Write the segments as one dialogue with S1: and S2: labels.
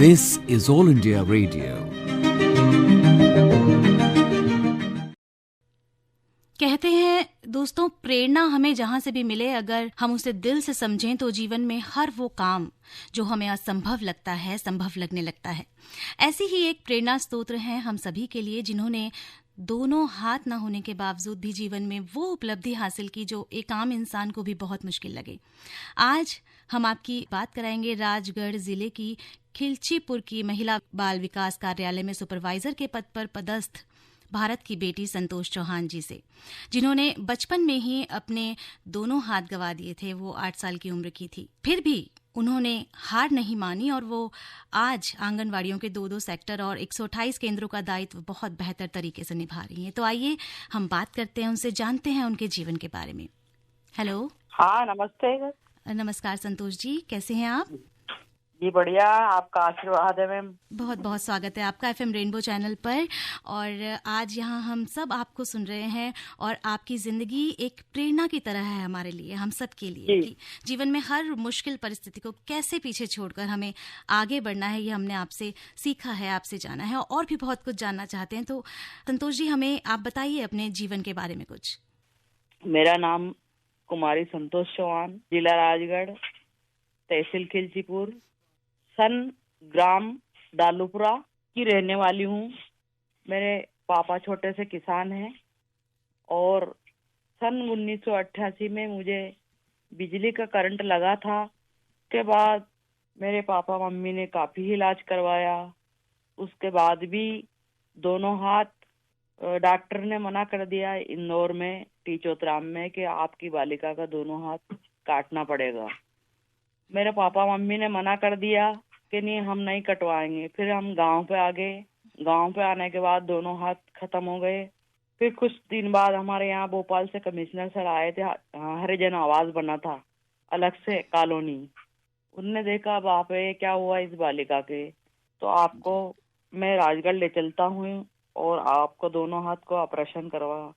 S1: This is All India Radio.
S2: कहते हैं दोस्तों, प्रेरणा हमें जहाँ से भी मिले, अगर हम उसे दिल से समझें तो जीवन में हर वो काम जो हमें असंभव लगता है संभव लगने लगता है। ऐसी ही एक प्रेरणा स्तोत्र है हम सभी के लिए, जिन्होंने दोनों हाथ न होने के बावजूद भी जीवन में वो उपलब्धि हासिल की जो एक आम इंसान को भी बहुत मुश्किल लगे। आज हम आपकी बात कराएंगे राजगढ़ जिले की खिलचीपुर की महिला बाल विकास कार्यालय में सुपरवाइजर के पद पर पदस्थ भारत की बेटी संतोष चौहान जी से, जिन्होंने बचपन में ही अपने दोनों हाथ गंवा दिए थे। वो 8 साल की उम्र की थी, फिर भी उन्होंने हार नहीं मानी और वो आज आंगनवाड़ियों के 2-2 सेक्टर और 128 केंद्रों का दायित्व बहुत बेहतर तरीके से निभा रही हैं। तो आइए हम बात करते हैं उनसे, जानते हैं उनके जीवन के बारे में। हेलो।
S3: हाँ, नमस्ते।
S2: नमस्कार संतोष जी, कैसे हैं आप?
S3: जी बढ़िया, आपका आशीर्वाद है मैम।
S2: बहुत बहुत स्वागत है आपका एफएम रेनबो चैनल पर। और आज यहाँ हम सब आपको सुन रहे हैं और आपकी जिंदगी एक प्रेरणा की तरह है हमारे लिए, हम सब के लिए, कि जीवन में हर मुश्किल परिस्थिति को कैसे पीछे छोड़कर हमें आगे बढ़ना है। ये हमने आपसे सीखा है, आपसे जाना है और भी बहुत कुछ जानना चाहते हैं। तो संतोष जी, हमें आप बताइए अपने जीवन के बारे में कुछ।
S3: मेरा नाम कुमारी संतोष चौहान, जिला राजगढ़, तहसील खिलचीपुर, सन ग्राम डालूपुरा की रहने वाली हूँ। मेरे पापा छोटे से किसान हैं और सन 1988 में मुझे बिजली का करंट लगा था। उसके बाद मेरे पापा मम्मी ने काफ़ी इलाज करवाया। उसके बाद भी दोनों हाथ डॉक्टर ने मना कर दिया इंदौर में, टीचोतराम में, कि आपकी बालिका का दोनों हाथ काटना पड़ेगा। मेरे पापा मम्मी ने मना कर दिया कि नहीं, हम नहीं कटवाएंगे। फिर हम गांव पे आ गए। गांव पे आने के बाद दोनों हाथ खत्म हो गए। फिर कुछ दिन बाद हमारे यहाँ भोपाल से कमिश्नर सर आए थे, हरिजन आवास बना था अलग से कॉलोनी। उनने देखा, बाप रे क्या हुआ इस बालिका के, तो आपको मैं राजगढ़ ले चलता हूँ और आपको दोनों हाथ को ऑपरेशन करवा।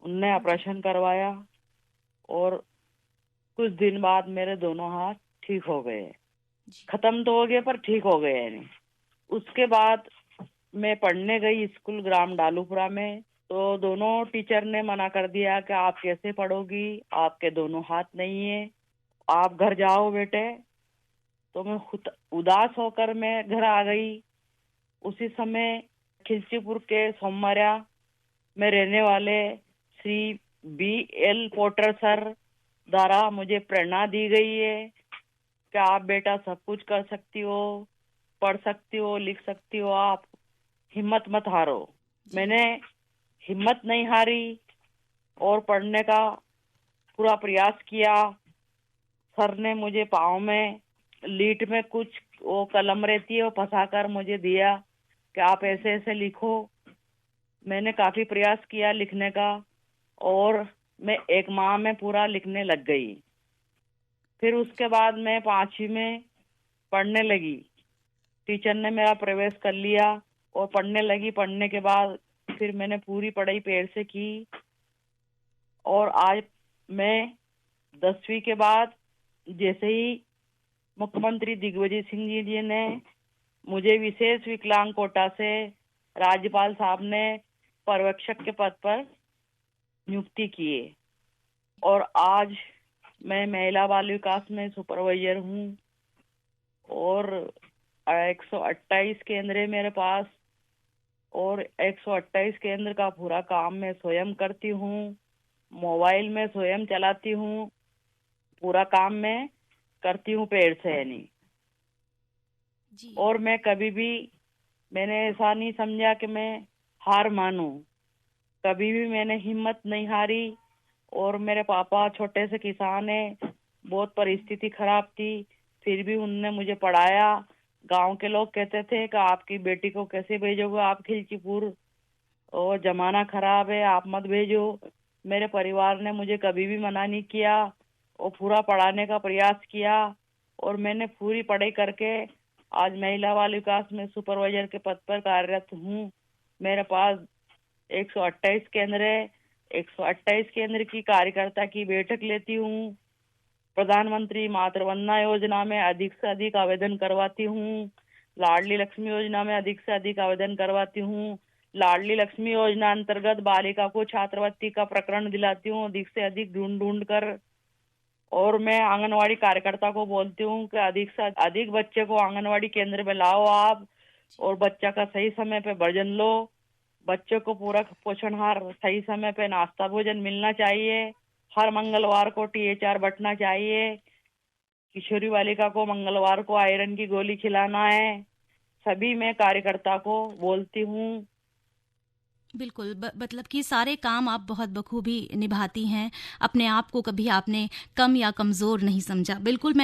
S3: उनने ऑपरेशन करवाया और कुछ दिन बाद मेरे दोनों हाथ ठीक हो गए। खत्म तो हो गए पर ठीक हो गए नहीं। उसके बाद मैं पढ़ने गई स्कूल ग्राम डालूपुरा में, तो दोनों टीचर ने मना कर दिया कि आप कैसे पढ़ोगी, आपके दोनों हाथ नहीं है, आप घर जाओ बेटे। तो मैं खुद उदास होकर मैं घर आ गई। उसी समय खिलचीपुर के सोमवारिया में रहने वाले श्री BL पोटर सर द्वारा मुझे प्रेरणा दी गई है कि आप बेटा सब कुछ कर सकती हो, पढ़ सकती हो, लिख सकती हो, आप हिम्मत मत हारो। मैंने हिम्मत नहीं हारी और पढ़ने का पूरा प्रयास किया। सर ने मुझे पाँव में लीट में कुछ वो कलम रहती है, वो फंसाकर मुझे दिया कि आप ऐसे ऐसे लिखो। मैंने काफी प्रयास किया लिखने का और मैं 1 माह में पूरा लिखने लग गई। फिर उसके बाद मैं 5वीं में पढ़ने लगी। टीचर ने मेरा प्रवेश कर लिया और पढ़ने लगी। पढ़ने के बाद फिर मैंने पूरी पढ़ाई पेड़ से की और आज मैं 10वीं के बाद जैसे ही मुख्यमंत्री दिग्विजय सिंह जी ने मुझे विशेष विकलांग कोटा से राज्यपाल साहब ने पर्यवेक्षक के पद पर नियुक्ति किए और आज मैं महिला बाल विकास में सुपरवाइजर हूँ और 128 केंद्र है मेरे पास और 128 केंद्र का पूरा काम मैं स्वयं करती हूँ। मोबाइल में स्वयं चलाती हूँ, पूरा काम मैं करती हूँ पेड़ से यानी। और मैं कभी भी मैंने ऐसा नहीं समझा कि मैं हार मानूं। कभी भी मैंने हिम्मत नहीं हारी। और मेरे पापा छोटे से किसान है, बहुत परिस्थिति खराब थी, फिर भी उनने मुझे पढ़ाया। गांव के लोग कहते थे कि आपकी बेटी को कैसे भेजोगे आप खिलचीपुर, और जमाना खराब है, आप मत भेजो। मेरे परिवार ने मुझे कभी भी मना नहीं किया और पूरा पढ़ाने का प्रयास किया और मैंने पूरी पढ़ाई करके आज महिला बाल विकास में सुपरवाइजर के पद पर कार्यरत हूँ। मेरे पास 128 केंद्र है। 128 केंद्र की कार्यकर्ता की बैठक लेती हूँ। प्रधानमंत्री मातृवंदना योजना में अधिक से अधिक आवेदन करवाती हूँ। लाडली लक्ष्मी योजना में अधिक से अधिक आवेदन करवाती हूँ। लाडली लक्ष्मी योजना अंतर्गत बालिका को छात्रवृत्ति का प्रकरण दिलाती हूँ अधिक से अधिक ढूंढ कर। और मैं आंगनवाड़ी कार्यकर्ता को बोलती हूँ कि अधिक से अधिक बच्चे को आंगनवाड़ी केंद्र में लाओ आप, और बच्चा का सही समय पे भोजन लो। बच्चों को पूरक पोषणहार सही समय पे नाश्ता भोजन मिलना चाहिए। हर मंगलवार को THR बंटना चाहिए। किशोरी बालिका को मंगलवार को आयरन की गोली खिलाना है। सभी मैं कार्यकर्ता को बोलती हूँ।
S2: बिल्कुल, मतलब कि सारे काम आप बहुत बखूबी निभाती हैं। अपने आप को कभी आपने कम या कमज़ोर नहीं समझा। बिल्कुल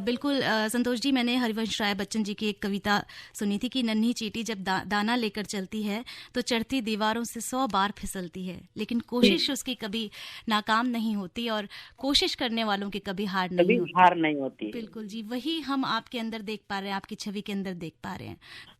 S2: बिल्कुल संतोष जी, मैंने हरिवंश राय बच्चन जी की एक कविता सुनी थी कि नन्ही चींटी जब दाना लेकर चलती है तो चढ़ती दीवारों से 100 बार फिसलती है, लेकिन कोशिश उसकी कभी नाकाम नहीं होती और कोशिश करने वालों की कभी हार नहीं होती। बिल्कुल जी, वही हम आपके अंदर देख पा रहे हैं, आपकी छवि के अंदर देख पा रहे हैं।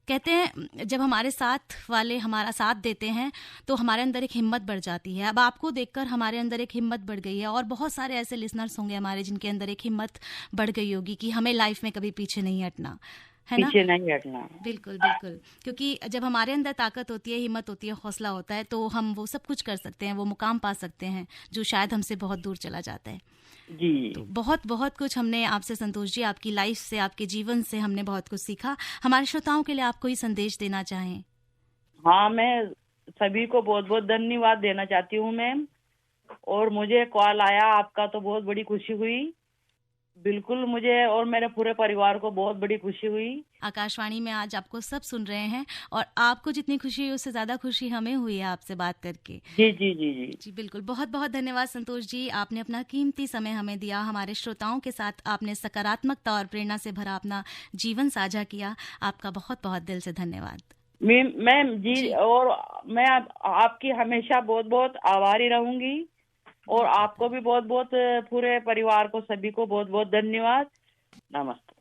S2: कहते हैं जब हमारे साथ वाले हमारा साथ देते हैं तो हमारे अंदर एक हिम्मत बढ़ जाती है। अब आपको देखकर हमारे अंदर एक हिम्मत बढ़ गई है, और बहुत सारे ऐसे लिसनर्स होंगे हमारे जिनके अंदर एक हिम्मत बढ़ गई होगी कि हमें लाइफ में कभी पीछे नहीं हटना है, ना?
S3: पीछे नहीं हटना।
S2: बिल्कुल बिल्कुल, क्योंकि जब हमारे अंदर ताकत होती है, हिम्मत होती है, हौसला होता है, तो हम वो सब कुछ कर सकते हैं, वो मुकाम पा सकते हैं जो शायद हमसे बहुत दूर चला जाता है
S3: जी।
S2: तो बहुत बहुत कुछ हमने आपसे संतोष जी, आपकी लाइफ से, आपके जीवन से हमने बहुत कुछ सीखा। हमारे श्रोताओं के लिए आप कोई संदेश देना चाहें?
S3: हाँ, मैं सभी को बहुत बहुत धन्यवाद देना चाहती हूँ मैम। और मुझे कॉल आया आपका तो बहुत बड़ी खुशी हुई। बिल्कुल, मुझे और मेरे पूरे परिवार को बहुत बड़ी खुशी हुई।
S2: आकाशवाणी में आज आपको सब सुन रहे हैं, और आपको जितनी खुशी हुई उससे ज्यादा खुशी हमें हुई है आपसे बात करके।
S3: जी जी जी जी
S2: जी बिल्कुल, बहुत बहुत धन्यवाद संतोष जी, आपने अपना कीमती समय हमें दिया, हमारे श्रोताओं के साथ आपने सकारात्मकता और प्रेरणा से भरा अपना जीवन साझा किया। आपका बहुत बहुत दिल से धन्यवाद
S3: मैम जी। और मैं आपकी हमेशा बहुत बहुत आभारी रहूंगी, और आपको भी बहुत बहुत, पूरे परिवार को, सभी को बहुत बहुत धन्यवाद। नमस्ते।